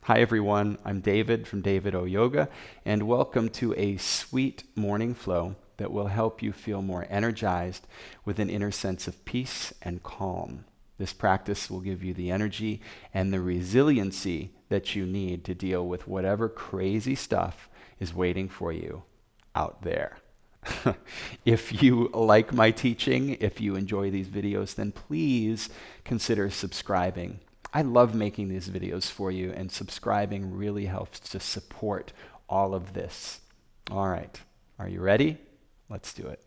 Hi everyone, I'm David from David O Yoga, and welcome to a sweet morning flow that will help you feel more energized with an inner sense of peace and calm. This practice will give you the energy and the resiliency that you need to deal with whatever crazy stuff is waiting for you out there. If you like my teaching, if you enjoy these videos, then please consider subscribing. I love making these videos for you, and subscribing really helps to support all of this. All right, are you ready? Let's do it.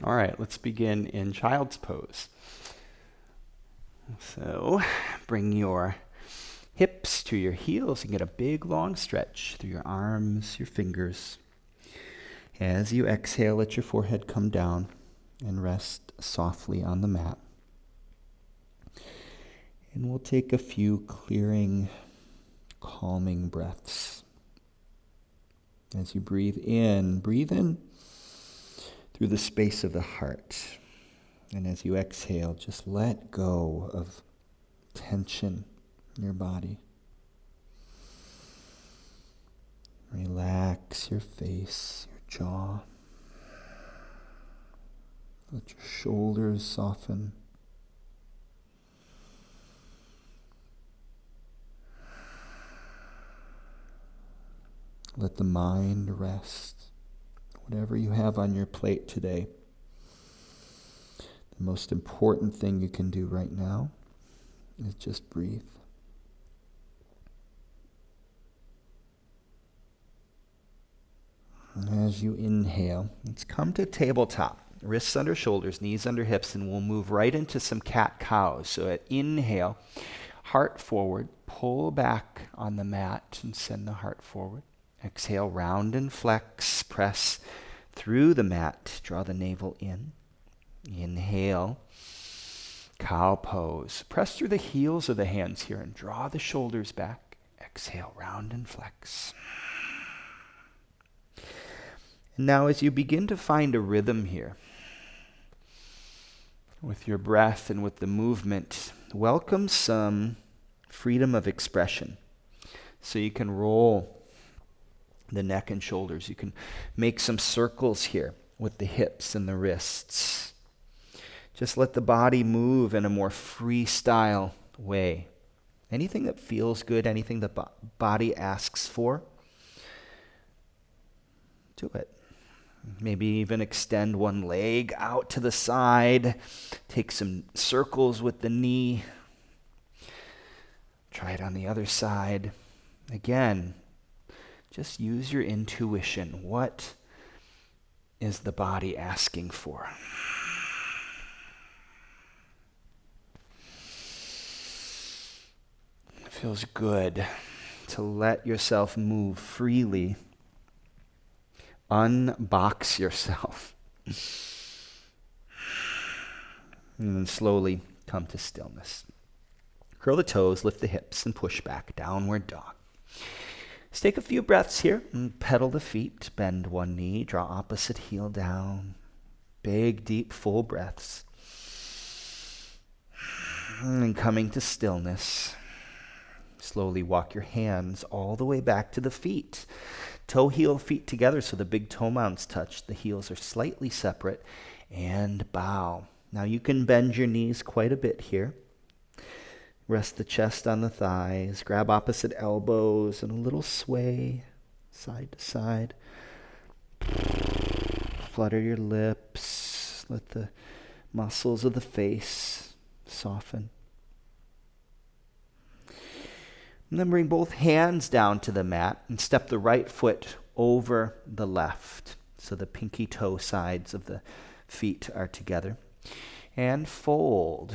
All right, let's begin in child's pose. So bring your hips to your heels and get a big long stretch through your arms, your fingers. As you exhale, let your forehead come down and rest softly on the mat. And we'll take a few clearing, calming breaths. As you breathe in through the space of the heart. And as you exhale, just let go of tension in your body. Relax your face, your jaw. Let your shoulders soften. Let the mind rest. Whatever you have on your plate today, the most important thing you can do right now is just breathe. And as you inhale, let's come to tabletop. Wrists under shoulders, knees under hips, and we'll move right into some cat-cows. So at inhale, heart forward, pull back on the mat and send the heart forward. Exhale, round and flex, press through the mat, draw the navel in. Inhale, cow pose. Press through the heels of the hands here and draw the shoulders back. Exhale, round and flex. And now as you begin to find a rhythm here, with your breath and with the movement, welcome some freedom of expression. So you can roll the neck and shoulders. You can make some circles here with the hips and the wrists. Just let the body move in a more freestyle way. Anything that feels good, anything the body asks for, do it. Maybe even extend one leg out to the side. Take some circles with the knee. Try it on the other side. Again, just use your intuition. What is the body asking for? It feels good to let yourself move freely. Unbox yourself. And then slowly come to stillness. Curl the toes, lift the hips, and push back, downward dog. Let's take a few breaths here and pedal the feet. Bend one knee, draw opposite heel down. Big, deep, full breaths. And coming to stillness, slowly walk your hands all the way back to the feet. Toe, heel, feet together so the big toe mounts touch. The heels are slightly separate. And bow. Now you can bend your knees quite a bit here. Rest the chest on the thighs. Grab opposite elbows and a little sway side to side. Flutter your lips. Let the muscles of the face soften. And then bring both hands down to the mat and step the right foot over the left. So the pinky toe sides of the feet are together. And fold.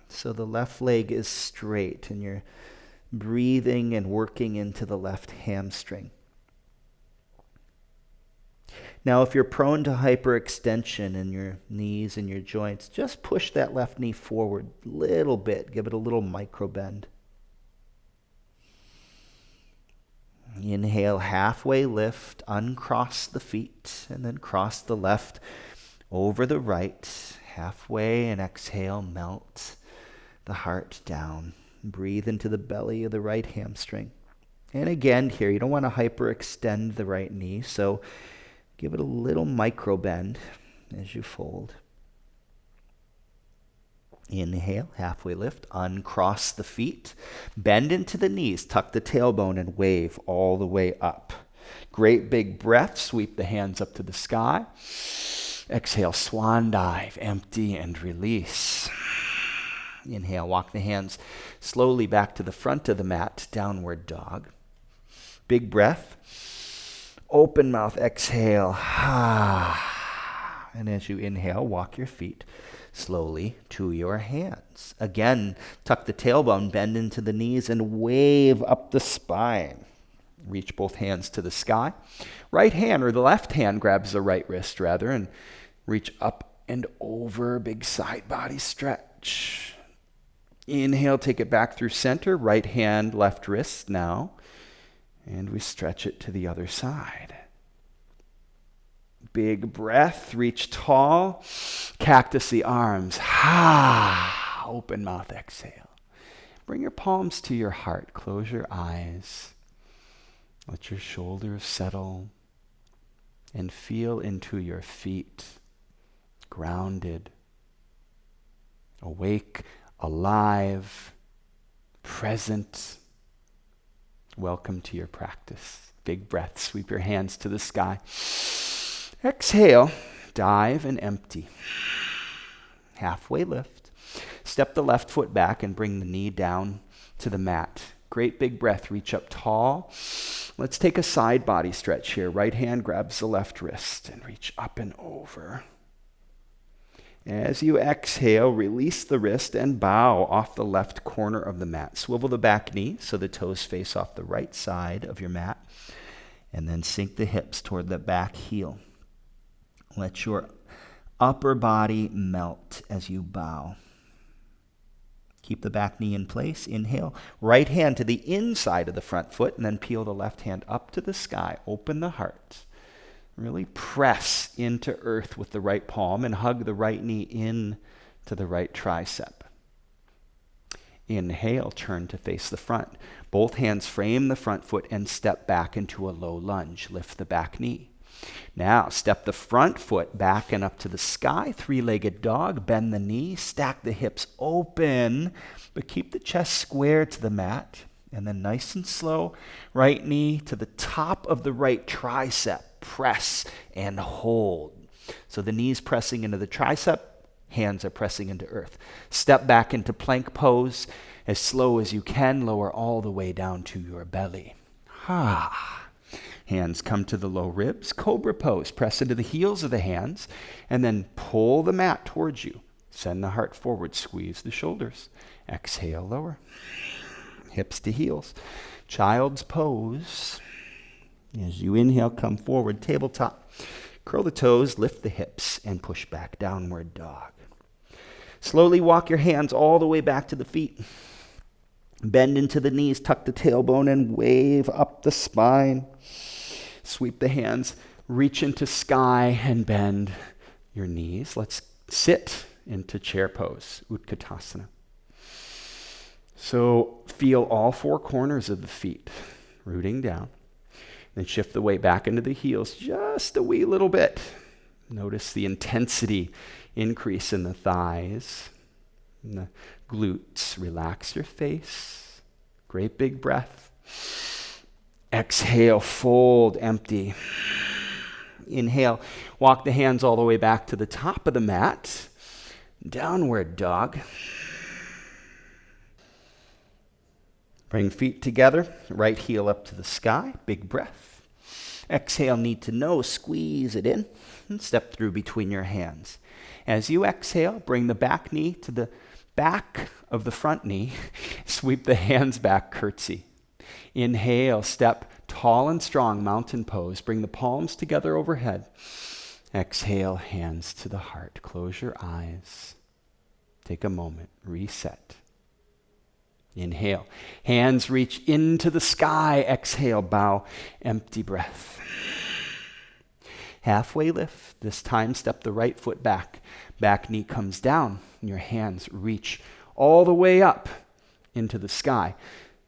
So the left leg is straight and your breathing and working into the left hamstring. Now, if you're prone to hyperextension in your knees and your joints, just push that left knee forward a little bit. Give it a little micro bend. Inhale, halfway lift, uncross the feet, and then cross the left over the right, halfway, and exhale, melt the heart down. Breathe into the belly of the right hamstring. And again, here, you don't want to hyperextend the right knee, so give it a little micro bend as you fold. Inhale, halfway lift, uncross the feet, bend into the knees, tuck the tailbone and wave all the way up. Great big breath, sweep the hands up to the sky. Exhale, swan dive, empty and release. Inhale, walk the hands slowly back to the front of the mat, downward dog. Big breath, open mouth, exhale. And as you inhale, walk your feet slowly to your hands. Again, tuck the tailbone, bend into the knees, and wave up the spine. Reach both hands to the sky. Right hand, or the left hand, grabs the right wrist rather, and reach up and over. Big side body stretch. Inhale, take it back through center. Right hand, left wrist now. And we stretch it to the other side. Big breath, reach tall, cactus the arms. Open mouth, exhale. Bring your palms to your heart, close your eyes. Let your shoulders settle and feel into your feet, grounded, awake, alive, present. Welcome to your practice. Big breath, sweep your hands to the sky. Exhale, dive and empty. Halfway lift. Step the left foot back and bring the knee down to the mat. Great big breath, reach up tall. Let's take a side body stretch here. Right hand grabs the left wrist and reach up and over. As you exhale, release the wrist and bow off the left corner of the mat. Swivel the back knee so the toes face off the right side of your mat. And then sink the hips toward the back heel. Let your upper body melt as you bow. Keep the back knee in place. Inhale. Right hand to the inside of the front foot, and then peel the left hand up to the sky. Open the heart. Really press into earth with the right palm and hug the right knee in to the right tricep. Inhale, turn to face the front. Both hands frame the front foot and step back into a low lunge. Lift the back knee. Now, step the front foot back and up to the sky, three-legged dog, bend the knee, stack the hips open, but keep the chest square to the mat. And then nice and slow, right knee to the top of the right tricep. Press and hold. So the knee's pressing into the tricep, hands are pressing into earth. Step back into plank pose. As slow as you can, lower all the way down to your belly. Hands come to the low ribs. Cobra pose. Press into the heels of the hands and then pull the mat towards you. Send the heart forward. Squeeze the shoulders. Exhale, lower. Hips to heels. Child's pose. As you inhale, come forward. Tabletop. Curl the toes, lift the hips, and push back. Downward dog. Slowly walk your hands all the way back to the feet. Bend into the knees, tuck the tailbone, and wave up the spine. Sweep the hands, reach into sky, and bend your knees. Let's sit into chair pose, Utkatasana. So feel all four corners of the feet, rooting down. Then shift the weight back into the heels just a wee little bit. Notice the intensity increase in the thighs and the glutes. Relax your face. Great big breath. Exhale, fold, empty. Inhale, walk the hands all the way back to the top of the mat. Downward dog. Bring feet together, right heel up to the sky, big breath. Exhale, knee to nose, squeeze it in, and step through between your hands. As you exhale, bring the back knee to the back of the front knee, sweep the hands back, curtsy. Inhale, step tall and strong, mountain pose. Bring the palms together overhead. Exhale, hands to the heart. Close your eyes. Take a moment, reset. Inhale, hands reach into the sky. Exhale, bow, empty breath. Halfway lift. This time, step the right foot back. Back knee comes down. And your hands reach all the way up into the sky.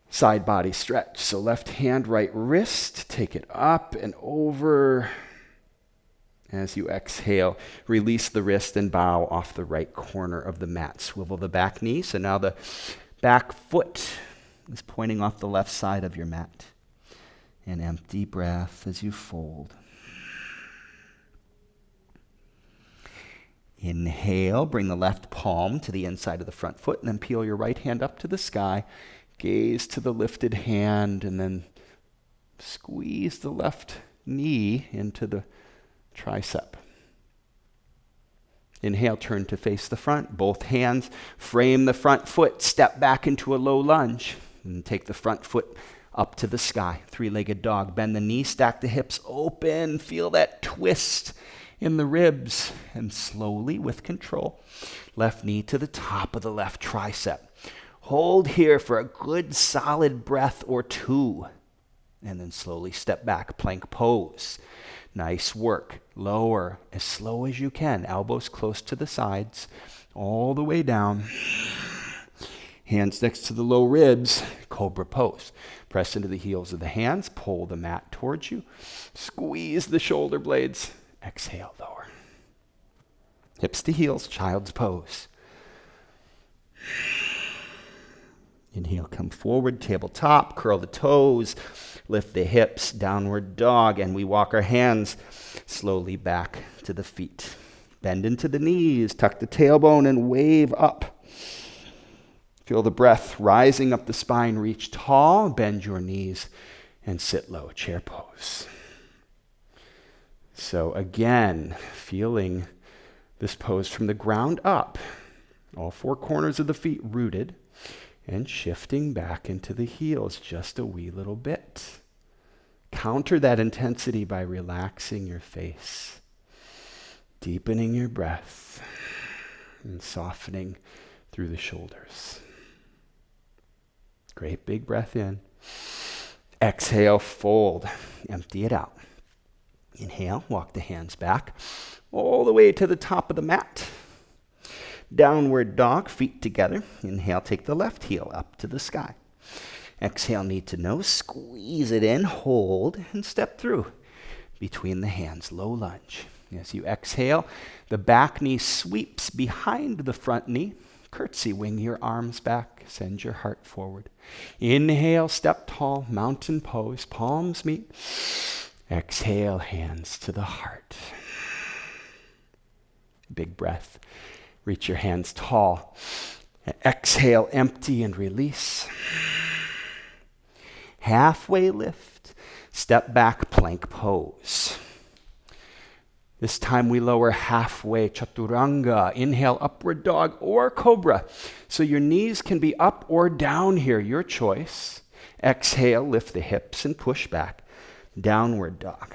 Side body stretch. So left hand, right wrist. Take it up and over. As you exhale, release the wrist and bow off the right corner of the mat. Swivel the back knee. So now the back foot is pointing off the left side of your mat. An empty breath as you fold. Inhale, bring the left palm to the inside of the front foot, and then peel your right hand up to the sky. Gaze to the lifted hand, and then squeeze the left knee into the tricep. Inhale, turn to face the front. Both hands frame the front foot. Step back into a low lunge. And take the front foot up to the sky. Three-legged dog. Bend the knee, stack the hips open. Feel that twist in the ribs. And slowly, with control, left knee to the top of the left tricep. Hold here for a good solid breath or two. And then slowly step back, plank pose. Nice work. Lower as slow as you can. Elbows close to the sides. All the way down. Hands next to the low ribs. Cobra pose. Press into the heels of the hands. Pull the mat towards you. Squeeze the shoulder blades. Exhale, lower. Hips to heels. Child's pose. Inhale, come forward. Tabletop. Curl the toes. Lift the hips, downward dog, and we walk our hands slowly back to the feet. Bend into the knees, tuck the tailbone, and wave up. Feel the breath rising up the spine. Reach tall, bend your knees, and sit low, chair pose. So again, feeling this pose from the ground up. All four corners of the feet rooted. And shifting back into the heels just a wee little bit. Counter that intensity by relaxing your face, deepening your breath, and softening through the shoulders. Great big breath in. Exhale, fold. Empty it out. Inhale, walk the hands back all the way to the top of the mat. Downward dog, feet together. Inhale, take the left heel up to the sky. Exhale, knee to nose, squeeze it in, hold, and step through between the hands, low lunge. As you exhale, the back knee sweeps behind the front knee. Curtsy, wing your arms back, send your heart forward. Inhale, step tall, mountain pose, palms meet. Exhale, hands to the heart. Big breath. Reach your hands tall. Exhale, empty and release. Halfway lift. Step back, plank pose. This time we lower halfway, chaturanga. Inhale, upward dog or cobra. So your knees can be up or down here, your choice. Exhale, lift the hips and push back. Downward dog.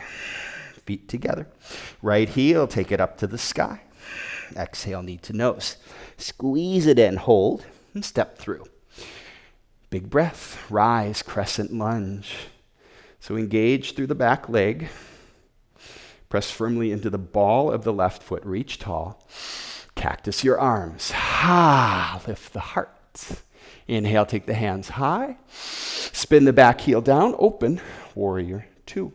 Feet together. Right heel, take it up to the sky. Exhale, knee to nose. Squeeze it in, hold, and step through. Big breath, rise, crescent lunge. So engage through the back leg. Press firmly into the ball of the left foot. Reach tall. Cactus your arms. Lift the heart. Inhale, take the hands high. Spin the back heel down, open, warrior two.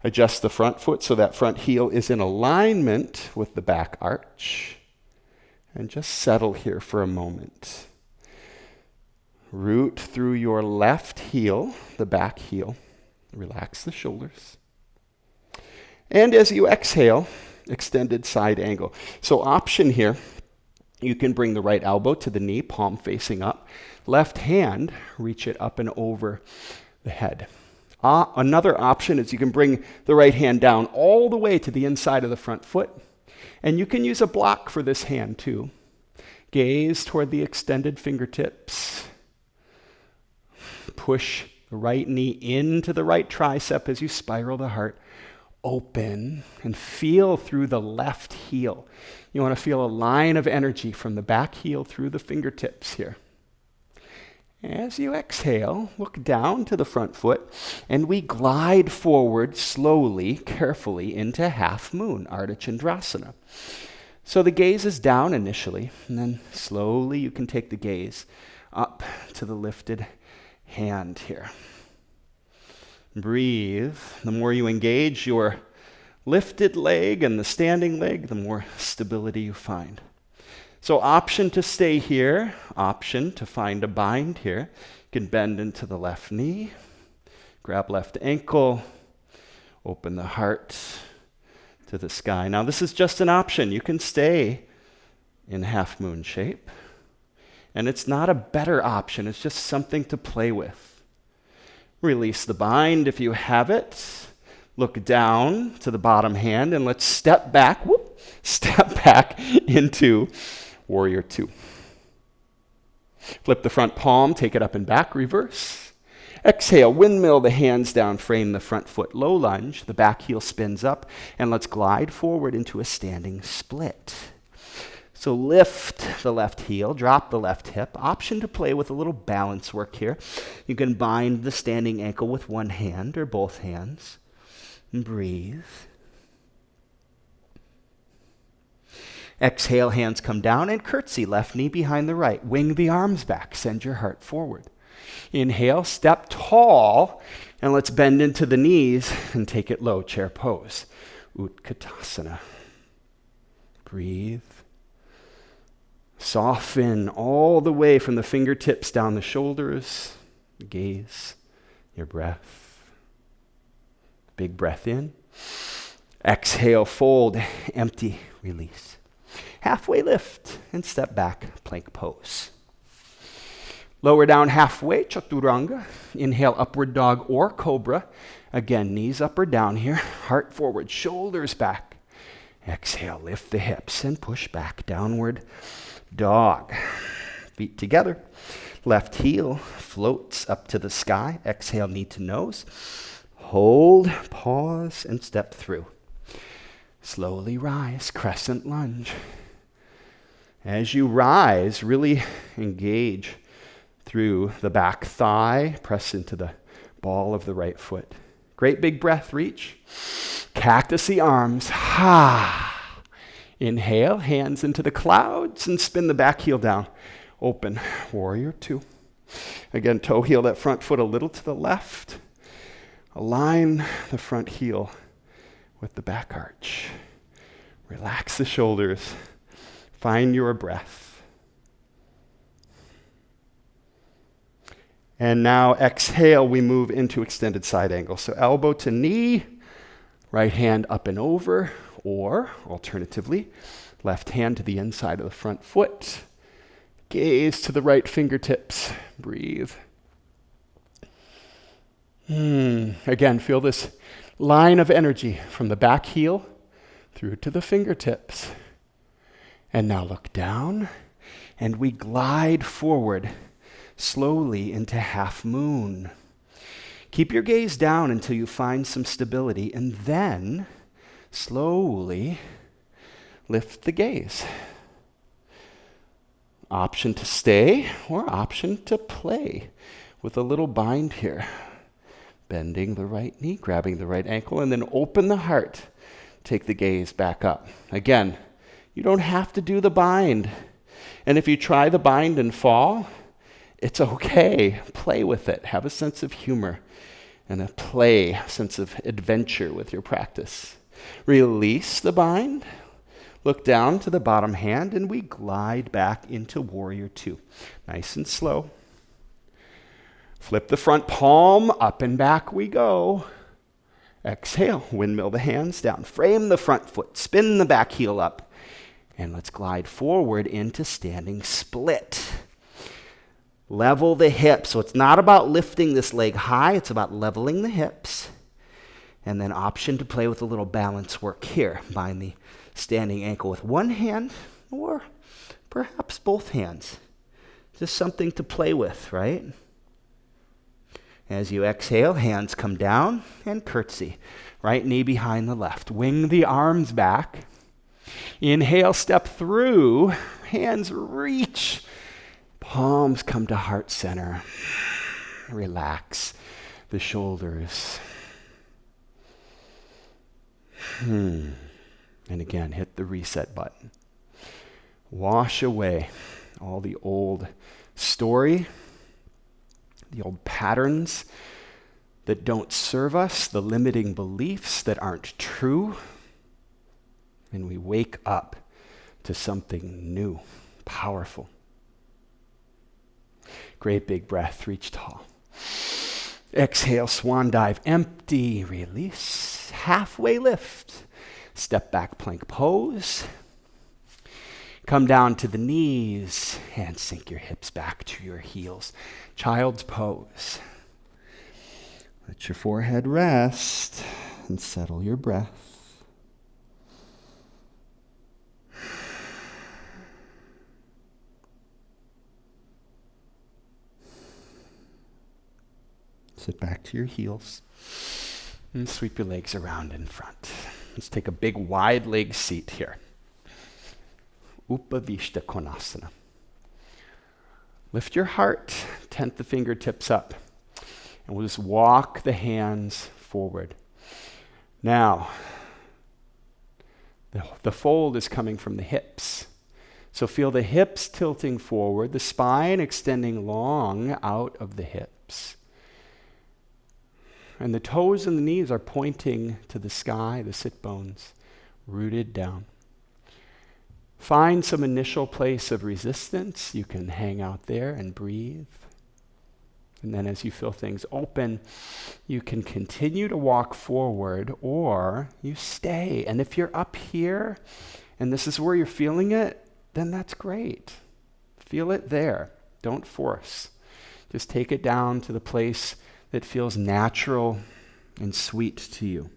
Adjust the front foot so that front heel is in alignment with the back arch. And just settle here for a moment. Root through your left heel, the back heel. Relax the shoulders. And as you exhale, extended side angle. So option here, you can bring the right elbow to the knee, palm facing up. Left hand, reach it up and over the head. Another option is you can bring the right hand down all the way to the inside of the front foot. And you can use a block for this hand too. Gaze toward the extended fingertips. Push the right knee into the right tricep as you spiral the heart open and feel through the left heel. You want to feel a line of energy from the back heel through the fingertips here. As you exhale, look down to the front foot, and we glide forward slowly, carefully into half moon, Ardha Chandrasana. So the gaze is down initially, and then slowly you can take the gaze up to the lifted hand here. Breathe. The more you engage your lifted leg and the standing leg, the more stability you find. So option to stay here, option to find a bind here. You can bend into the left knee, grab left ankle, open the heart to the sky. Now this is just an option. You can stay in half moon shape. And it's not a better option, it's just something to play with. Release the bind if you have it. Look down to the bottom hand and let's step back into Warrior Two. Flip the front palm, take it up and back, reverse. Exhale, windmill the hands down, frame the front foot, low lunge, the back heel spins up, and let's glide forward into a standing split. So lift the left heel, drop the left hip. Option to play with a little balance work here. You can bind the standing ankle with one hand or both hands. And breathe. Exhale, hands come down and curtsy, left knee behind the right. Wing the arms back, send your heart forward. Inhale, step tall, and let's bend into the knees and take it low, chair pose. Utkatasana. Breathe. Soften all the way from the fingertips down the shoulders, the gaze, your breath. Big breath in. Exhale, fold, empty, release. Halfway lift and step back, plank pose. Lower down halfway, chaturanga. Inhale, upward dog or cobra. Again, knees up or down here, heart forward, shoulders back. Exhale, lift the hips and push back, downward dog. Feet together. Left heel floats up to the sky. Exhale, knee to nose. Hold, pause, and step through. Slowly rise, crescent lunge. As you rise, really engage through the back thigh. Press into the ball of the right foot. Great big breath, reach. Cactusy arms. Ha! Inhale, hands into the clouds and spin the back heel down. Open, Warrior Two. Again, toe heel that front foot a little to the left. Align the front heel with the back arch. Relax the shoulders. Find your breath. And now exhale, we move into extended side angle. So elbow to knee, right hand up and over. Or, alternatively, left hand to the inside of the front foot. Gaze to the right fingertips. Breathe. Again, feel this line of energy from the back heel through to the fingertips. And now look down, and we glide forward slowly into half moon. Keep your gaze down until you find some stability, and then slowly lift the gaze. Option to stay or option to play with a little bind here. Bending the right knee, grabbing the right ankle, and then open the heart. Take the gaze back up. Again, you don't have to do the bind. And if you try the bind and fall, it's okay. Play with it. Have a sense of humor and a sense of adventure with your practice. Release the bind. Look down to the bottom hand, and we glide back into Warrior Two. Nice and slow. Flip the front palm, up and back we go. Exhale, windmill the hands down. Frame the front foot, spin the back heel up. And let's glide forward into standing split. Level the hips. So it's not about lifting this leg high, it's about leveling the hips. And then option to play with a little balance work here. Bind the standing ankle with one hand or perhaps both hands. Just something to play with, right? As you exhale, hands come down and curtsy. Right knee behind the left. Wing the arms back. Inhale, step through. Hands reach. Palms come to heart center. Relax the shoulders. And again, hit the reset button. Wash away all the old story, the old patterns that don't serve us, the limiting beliefs that aren't true, and we wake up to something new, powerful. Great big breath, reach tall. Exhale, swan dive, empty, release, halfway lift. Step back, plank pose. Come down to the knees and sink your hips back to your heels. Child's pose. Let your forehead rest and settle your breath. Sit back to your heels and sweep your legs around in front. Let's take a big wide leg seat here. Upavishta Konasana. Lift your heart, tent the fingertips up, and we'll just walk the hands forward. Now, the fold is coming from the hips. So feel the hips tilting forward, the spine extending long out of the hips. And the toes and the knees are pointing to the sky, the sit bones rooted down. Find some initial place of resistance. You can hang out there and breathe. And then as you feel things open, you can continue to walk forward or you stay. And if you're up here and this is where you're feeling it, then that's great. Feel it there. Don't force. Just take it down to the place that feels natural and sweet to you.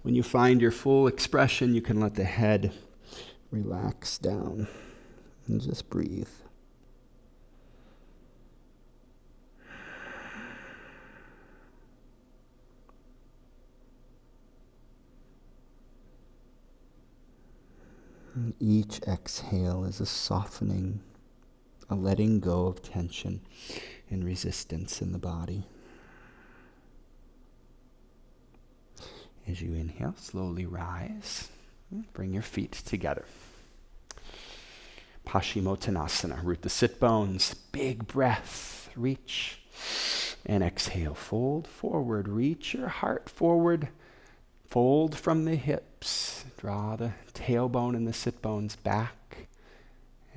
When you find your full expression, you can let the head relax down and just breathe. And each exhale is a softening, a letting go of tension and resistance in the body. As you inhale, slowly rise. Bring your feet together. Paschimottanasana. Root the sit bones. Big breath. Reach. And exhale. Fold forward. Reach your heart forward. Fold from the hips. Draw the tailbone and the sit bones back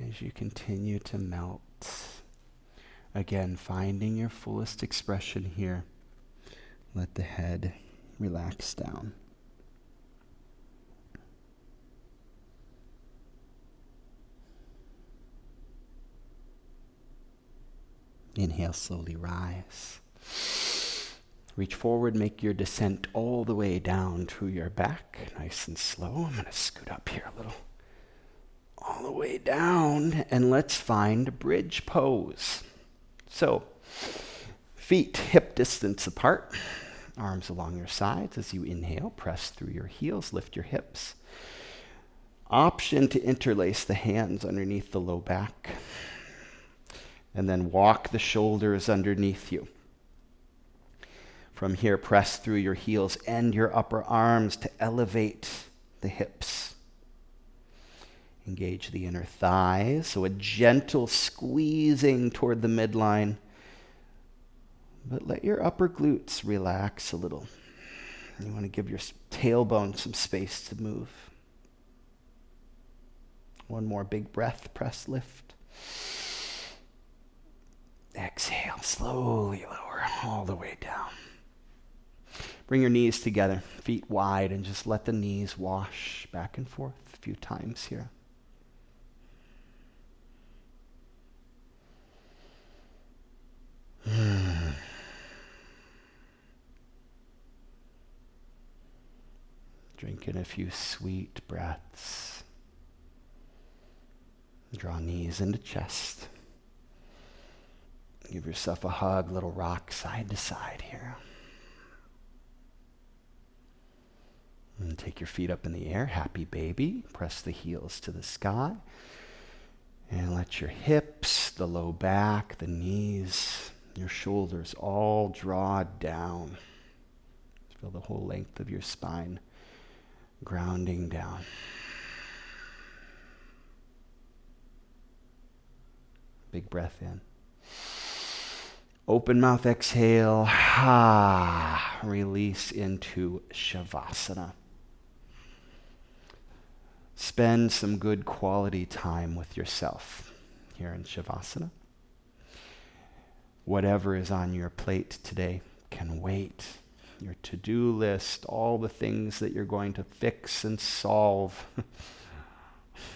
as you continue to melt. Again, finding your fullest expression here. Let the head relax down. Inhale, slowly rise. Reach forward, make your descent all the way down to your back. Nice and slow. I'm going to scoot up here a little. All the way down, and let's find bridge pose. So, feet hip distance apart. Arms along your sides. As you inhale, press through your heels, lift your hips. Option to interlace the hands underneath the low back. And then walk the shoulders underneath you. From here, press through your heels and your upper arms to elevate the hips. Engage the inner thighs, so a gentle squeezing toward the midline. But let your upper glutes relax a little. You want to give your tailbone some space to move. One more big breath, press, lift. Exhale, slowly lower all the way down. Bring your knees together, feet wide, and just let the knees wash back and forth a few times here. Drink in a few sweet breaths. Draw knees into chest. Give yourself a hug, little rock side to side here. And take your feet up in the air, happy baby. Press the heels to the sky. And let your hips, the low back, the knees, your shoulders all draw down. Feel the whole length of your spine grounding down. Big breath in. Open mouth exhale. Release into Savasana. Spend some good quality time with yourself here in Savasana. Whatever is on your plate today can wait. Your to-do list, all the things that you're going to fix and solve.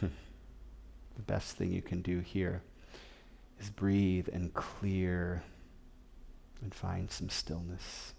The best thing you can do here is breathe and clear and find some stillness.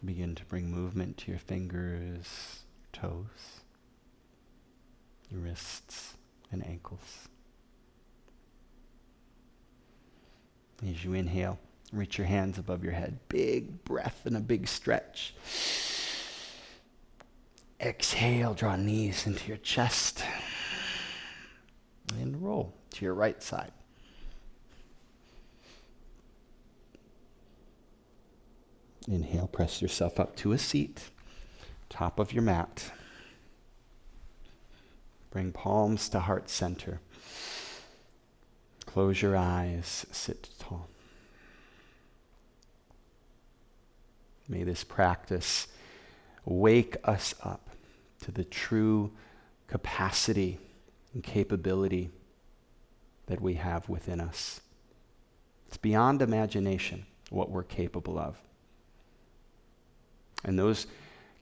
Begin to bring movement to your fingers, toes, your wrists, and ankles. As you inhale, reach your hands above your head. Big breath and a big stretch. Exhale, draw knees into your chest. And roll to your right side. Inhale, press yourself up to a seat, top of your mat. Bring palms to heart center. Close your eyes, sit tall. May this practice wake us up to the true capacity and capability that we have within us. It's beyond imagination what we're capable of. And those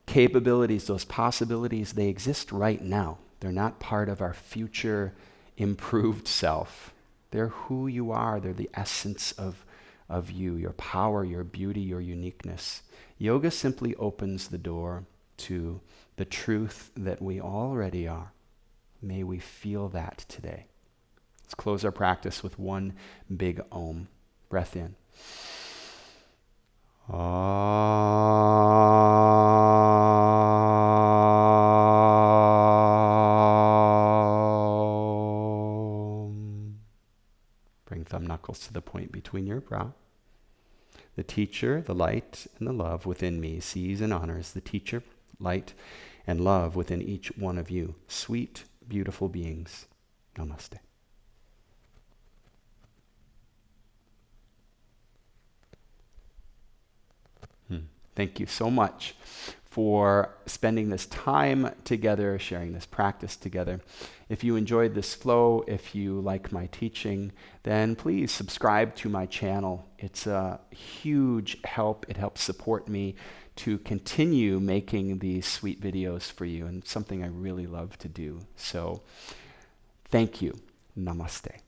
capabilities, those possibilities, they exist right now. They're not part of our future improved self. They're who you are. They're the essence of you, your power, your beauty, your uniqueness. Yoga simply opens the door to the truth that we already are. May we feel that today. Let's close our practice with one big Om. Breath in. Bring thumb knuckles to the point between your brow. The teacher, the light, and the love within me sees and honors the teacher, light, and love within each one of you. Sweet, beautiful beings. Namaste. Thank you so much for spending this time together, sharing this practice together. If you enjoyed this flow, if you like my teaching, then please subscribe to my channel. It's a huge help. It helps support me to continue making these sweet videos for you, and something I really love to do. So thank you. Namaste.